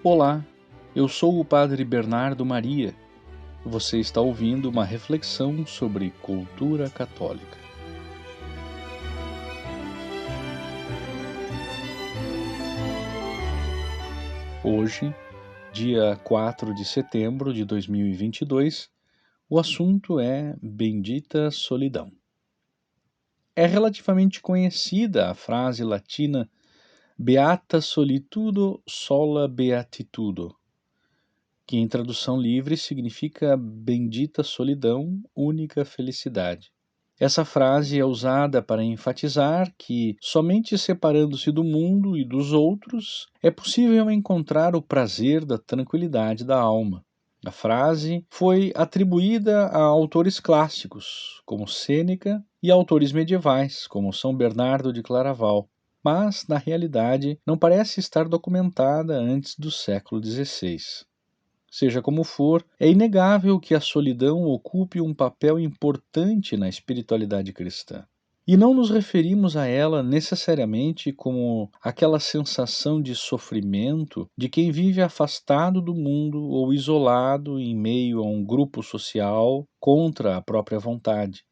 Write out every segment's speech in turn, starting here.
Olá, eu sou o Padre Bernardo Maria. Você está ouvindo uma reflexão sobre cultura católica. Hoje, dia 4 de setembro de 2022, o assunto é Bendita Solidão. É relativamente conhecida a frase latina Beata solitudo sola beatitudo, que em tradução livre significa bendita solidão, única felicidade. Essa frase é usada para enfatizar que, somente separando-se do mundo e dos outros, é possível encontrar o prazer da tranquilidade da alma. A frase foi atribuída a autores clássicos, como Sêneca, e autores medievais, como São Bernardo de Claraval, mas, na realidade, não parece estar documentada antes do século XVI. Seja como for, é inegável que a solidão ocupe um papel importante na espiritualidade cristã. E não nos referimos a ela necessariamente como aquela sensação de sofrimento de quem vive afastado do mundo ou isolado em meio a um grupo social contra a própria vontade.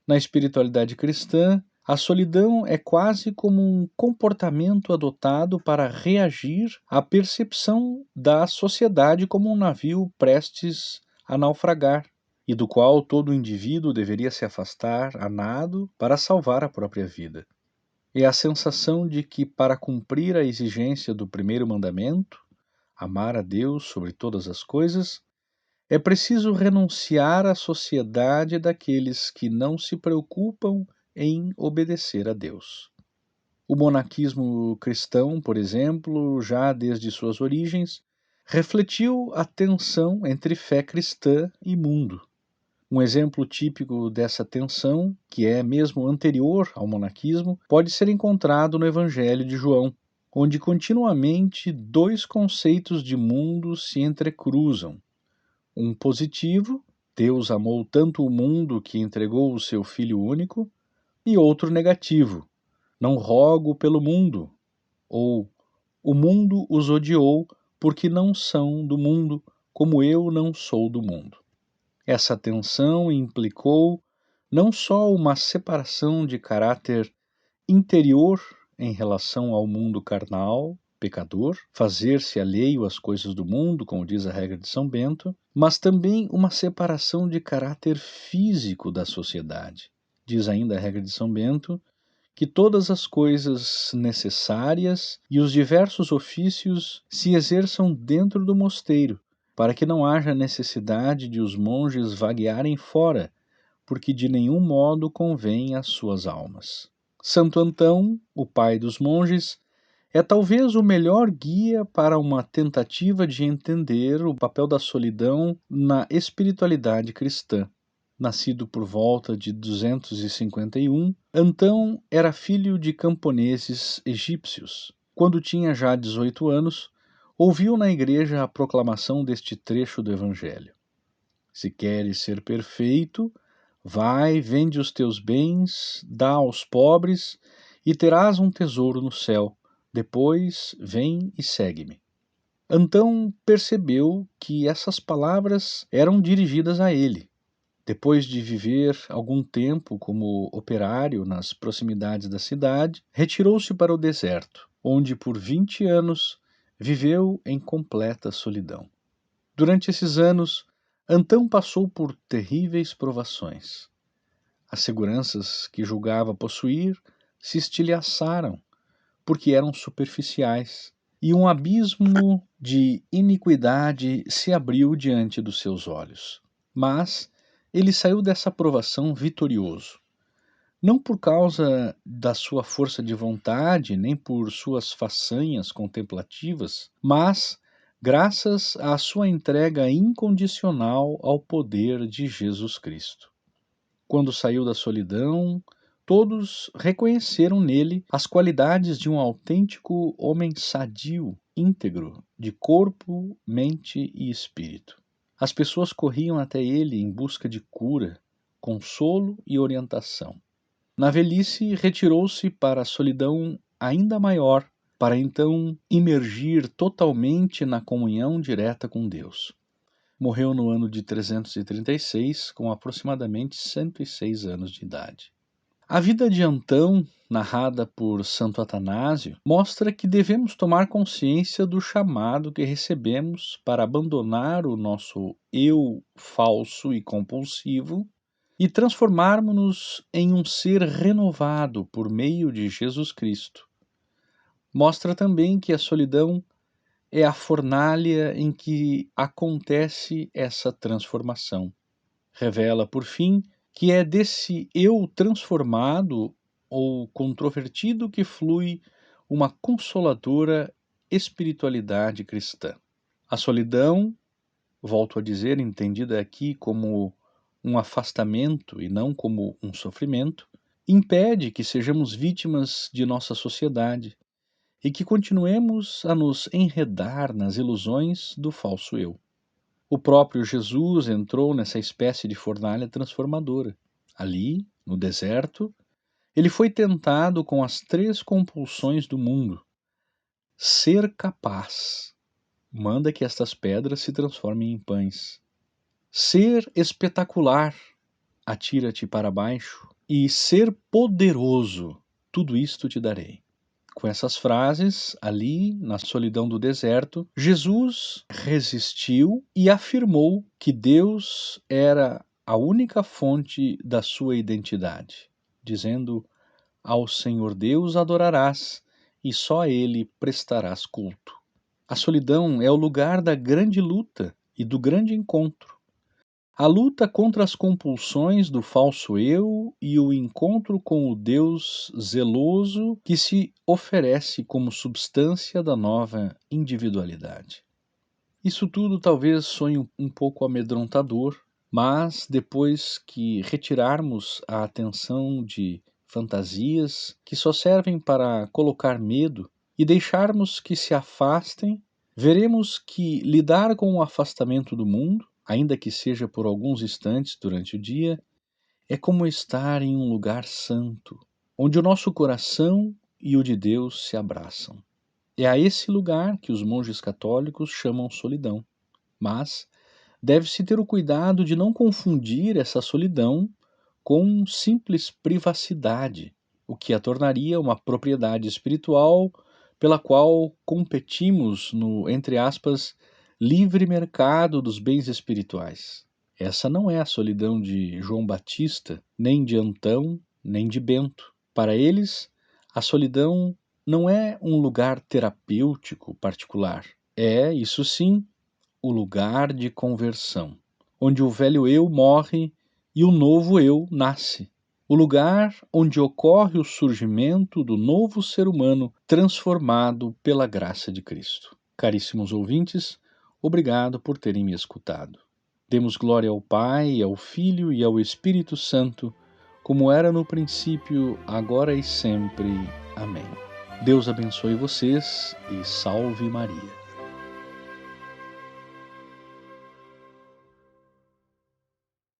Na espiritualidade cristã, a solidão é quase como um comportamento adotado para reagir à percepção da sociedade como um navio prestes a naufragar, e do qual todo indivíduo deveria se afastar a nado para salvar a própria vida. É a sensação de que, para cumprir a exigência do primeiro mandamento, amar a Deus sobre todas as coisas, é preciso renunciar à sociedade daqueles que não se preocupam em obedecer a Deus. O monaquismo cristão, por exemplo, já desde suas origens, refletiu a tensão entre fé cristã e mundo. Um exemplo típico dessa tensão, que é mesmo anterior ao monaquismo, pode ser encontrado no Evangelho de João, onde continuamente dois conceitos de mundo se entrecruzam. Um positivo, Deus amou tanto o mundo que entregou o seu Filho único, e outro negativo, não rogo pelo mundo, ou o mundo os odiou porque não são do mundo, como eu não sou do mundo. Essa tensão implicou não só uma separação de caráter interior em relação ao mundo carnal, pecador, fazer-se alheio às coisas do mundo, como diz a regra de São Bento, mas também uma separação de caráter físico da sociedade. Diz ainda a regra de São Bento que todas as coisas necessárias e os diversos ofícios se exerçam dentro do mosteiro, para que não haja necessidade de os monges vaguearem fora, porque de nenhum modo convém às suas almas. Santo Antão, o pai dos monges, é talvez o melhor guia para uma tentativa de entender o papel da solidão na espiritualidade cristã. Nascido por volta de 251, Antão era filho de camponeses egípcios. Quando tinha já 18 anos, ouviu na igreja a proclamação deste trecho do Evangelho. Se queres ser perfeito, vai, vende os teus bens, dá aos pobres, e terás um tesouro no céu. Depois, vem e segue-me. Antão percebeu que essas palavras eram dirigidas a ele. Depois de viver algum tempo como operário nas proximidades da cidade, retirou-se para o deserto, onde por 20 anos viveu em completa solidão. Durante esses anos, Antão passou por terríveis provações. As seguranças que julgava possuir se estilhaçaram, porque eram superficiais, e um abismo de iniquidade se abriu diante dos seus olhos. Mas ele saiu dessa provação vitorioso, não por causa da sua força de vontade, nem por suas façanhas contemplativas, mas graças à sua entrega incondicional ao poder de Jesus Cristo. Quando saiu da solidão, todos reconheceram nele as qualidades de um autêntico homem sadio, íntegro, de corpo, mente e espírito. As pessoas corriam até ele em busca de cura, consolo e orientação. Na velhice, retirou-se para a solidão ainda maior, para então imergir totalmente na comunhão direta com Deus. Morreu no ano de 336, com aproximadamente 106 anos de idade. A vida de Antão, narrada por Santo Atanásio, mostra que devemos tomar consciência do chamado que recebemos para abandonar o nosso eu falso e compulsivo e transformarmos-nos em um ser renovado por meio de Jesus Cristo. Mostra também que a solidão é a fornalha em que acontece essa transformação. Revela, por fim, que é desse eu transformado ou controvertido que flui uma consoladora espiritualidade cristã. A solidão, volto a dizer, entendida aqui como um afastamento e não como um sofrimento, impede que sejamos vítimas de nossa sociedade e que continuemos a nos enredar nas ilusões do falso eu. O próprio Jesus entrou nessa espécie de fornalha transformadora. Ali, no deserto, ele foi tentado com as 3 compulsões do mundo. Ser capaz, manda que estas pedras se transformem em pães. Ser espetacular, atira-te para baixo. E ser poderoso, tudo isto te darei. Com essas frases, ali, na solidão do deserto, Jesus resistiu e afirmou que Deus era a única fonte da sua identidade, dizendo: ao Senhor Deus adorarás e só a Ele prestarás culto. A solidão é o lugar da grande luta e do grande encontro. A luta contra as compulsões do falso eu e o encontro com o Deus zeloso que se oferece como substância da nova individualidade. Isso tudo talvez soe um pouco amedrontador, mas depois que retirarmos a atenção de fantasias que só servem para colocar medo e deixarmos que se afastem, veremos que lidar com o afastamento do mundo, ainda que seja por alguns instantes durante o dia, é como estar em um lugar santo, onde o nosso coração e o de Deus se abraçam. É a esse lugar que os monges católicos chamam solidão, mas deve-se ter o cuidado de não confundir essa solidão com simples privacidade, o que a tornaria uma propriedade espiritual pela qual competimos no, entre aspas, livre mercado dos bens espirituais. Essa não é a solidão de João Batista, nem de Antão, nem de Bento. Para eles, a solidão não é um lugar terapêutico particular. É, isso sim, o lugar de conversão, onde o velho eu morre e o novo eu nasce. O lugar onde ocorre o surgimento do novo ser humano transformado pela graça de Cristo. Caríssimos ouvintes, obrigado por terem me escutado. Demos glória ao Pai, ao Filho e ao Espírito Santo, como era no princípio, agora e sempre. Amém. Deus abençoe vocês e salve Maria.